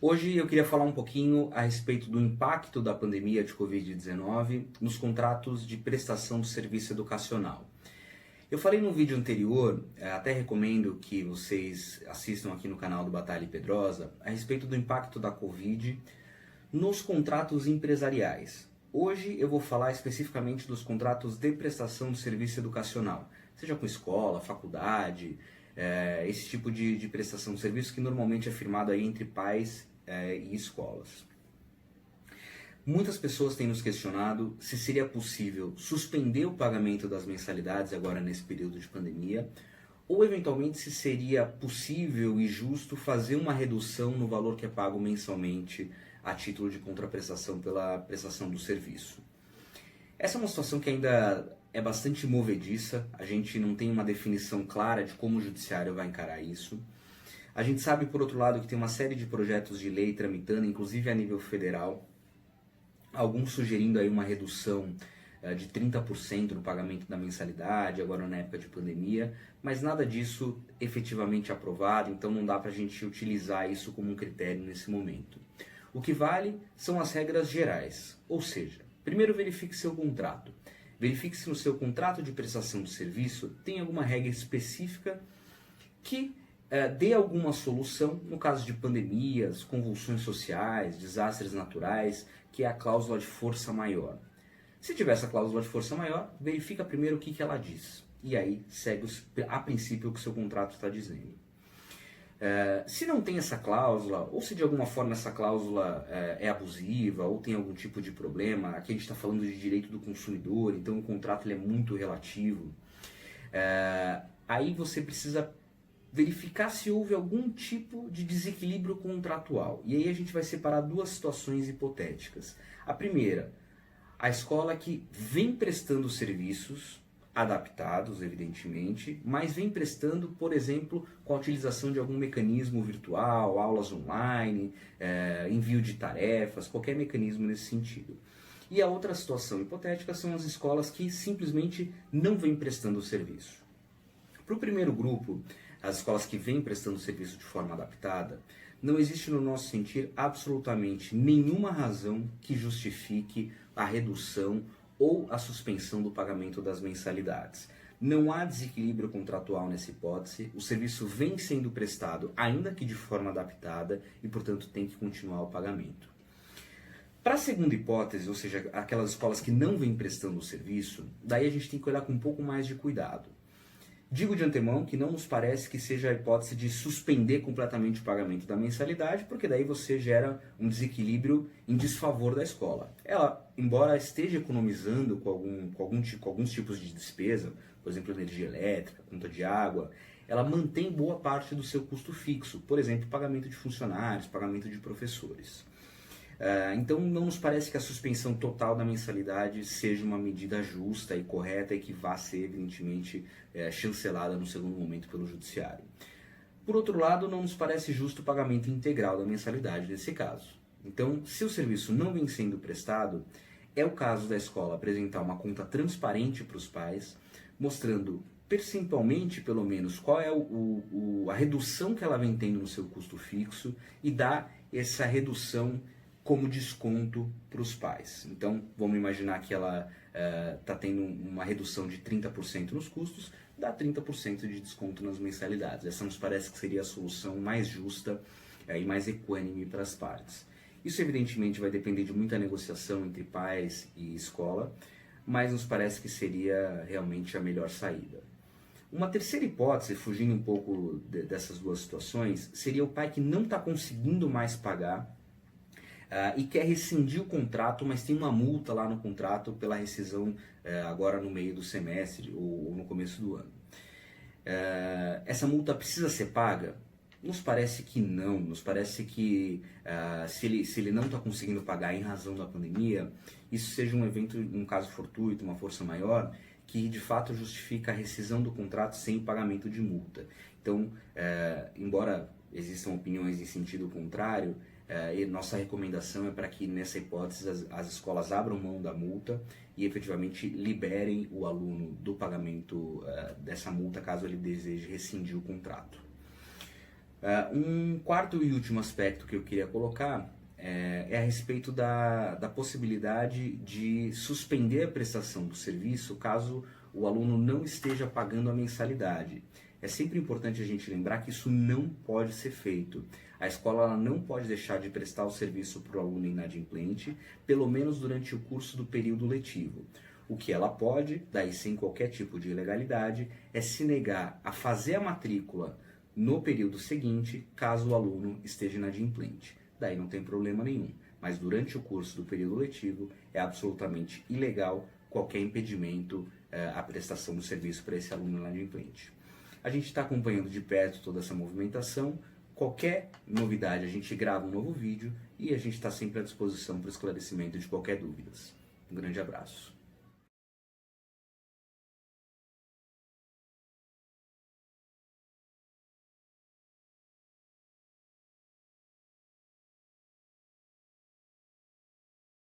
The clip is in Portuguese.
Hoje eu queria falar um pouquinho a respeito do impacto da pandemia de Covid-19 nos contratos de prestação de serviço educacional. Eu falei no vídeo anterior, até recomendo que vocês assistam aqui no canal do Batalha e Pedrosa, a respeito do impacto da Covid nos contratos empresariais. Hoje eu vou falar especificamente dos contratos de prestação de serviço educacional, seja com escola, faculdade, esse tipo de prestação de serviço que normalmente é firmado aí entre pais e escolas. Muitas pessoas têm nos questionado se seria possível suspender o pagamento das mensalidades agora nesse período de pandemia, ou eventualmente se seria possível e justo fazer uma redução no valor que é pago mensalmente a título de contraprestação pela prestação do serviço. Essa é uma situação que ainda é bastante movediça, a gente não tem uma definição clara de como o judiciário vai encarar isso. A gente sabe, por outro lado, que tem uma série de projetos de lei tramitando, inclusive a nível federal, alguns sugerindo aí uma redução de 30% no pagamento da mensalidade, agora na época de pandemia, mas nada disso efetivamente aprovado, então não dá para a gente utilizar isso como um critério nesse momento. O que vale são as regras gerais, ou seja, primeiro verifique seu contrato. Verifique se no seu contrato de prestação de serviço tem alguma regra específica que dê alguma solução no caso de pandemias, convulsões sociais, desastres naturais, que é a cláusula de força maior. Se tiver essa cláusula de força maior, verifica primeiro o que ela diz. E aí segue a princípio o que o seu contrato está dizendo. Se não tem essa cláusula, ou se de alguma forma essa cláusula é abusiva, ou tem algum tipo de problema, aqui a gente está falando de direito do consumidor, então o contrato ele é muito relativo, aí você precisa verificar se houve algum tipo de desequilíbrio contratual. E aí a gente vai separar duas situações hipotéticas. A primeira, a escola que vem prestando serviços adaptados, evidentemente, mas vem prestando, por exemplo, com a utilização de algum mecanismo virtual, aulas online, envio de tarefas, qualquer mecanismo nesse sentido. E a outra situação hipotética são as escolas que simplesmente não vêm prestando o serviço. Para o primeiro grupo, as escolas que vêm prestando serviço de forma adaptada, não existe no nosso sentir absolutamente nenhuma razão que justifique a redução ou a suspensão do pagamento das mensalidades. Não há desequilíbrio contratual nessa hipótese, o serviço vem sendo prestado ainda que de forma adaptada e, portanto, tem que continuar o pagamento. Para a segunda hipótese, ou seja, aquelas escolas que não vêm prestando o serviço, daí a gente tem que olhar com um pouco mais de cuidado. Digo de antemão que não nos parece que seja a hipótese de suspender completamente o pagamento da mensalidade, porque daí você gera um desequilíbrio em desfavor da escola. Ela, embora esteja economizando com alguns tipos de despesa, por exemplo, energia elétrica, conta de água, ela mantém boa parte do seu custo fixo, por exemplo, pagamento de funcionários, pagamento de professores. Então não nos parece que a suspensão total da mensalidade seja uma medida justa e correta e que vá ser evidentemente chancelada no segundo momento pelo judiciário. Por outro lado, não nos parece justo o pagamento integral da mensalidade nesse caso. Então, se o serviço não vem sendo prestado, é o caso da escola apresentar uma conta transparente para os pais, mostrando percentualmente, pelo menos, qual é a redução que ela vem tendo no seu custo fixo e dar essa redução como desconto para os pais. Então, vamos imaginar que ela está tendo uma redução de 30% nos custos, dá 30% de desconto nas mensalidades. Essa nos parece que seria a solução mais justa e mais equânime para as partes. Isso, evidentemente, vai depender de muita negociação entre pais e escola, mas nos parece que seria realmente a melhor saída. Uma terceira hipótese, fugindo um pouco dessas duas situações, seria o pai que não está conseguindo mais pagar e quer rescindir o contrato, mas tem uma multa lá no contrato pela rescisão agora no meio do semestre ou no começo do ano. Essa multa precisa ser paga? Nos parece que não, nos parece que se ele não está conseguindo pagar em razão da pandemia, isso seja um evento, um caso fortuito, uma força maior, que de fato justifica a rescisão do contrato sem o pagamento de multa. Então, embora existam opiniões em sentido contrário, e nossa recomendação é para que nessa hipótese as escolas abram mão da multa e efetivamente liberem o aluno do pagamento dessa multa caso ele deseje rescindir o contrato. Um quarto e último aspecto que eu queria colocar é a respeito da possibilidade de suspender a prestação do serviço caso o aluno não esteja pagando a mensalidade. É sempre importante a gente lembrar que isso não pode ser feito. A escola ela não pode deixar de prestar o serviço para o aluno inadimplente, pelo menos durante o curso do período letivo. O que ela pode, daí sem qualquer tipo de ilegalidade, é se negar a fazer a matrícula no período seguinte, caso o aluno esteja inadimplente. Daí não tem problema nenhum. Mas durante o curso do período letivo é absolutamente ilegal qualquer impedimento à prestação do serviço para esse aluno inadimplente. A gente está acompanhando de perto toda essa movimentação. Qualquer novidade a gente grava um novo vídeo e a gente está sempre à disposição para esclarecimento de qualquer dúvida. Um grande abraço.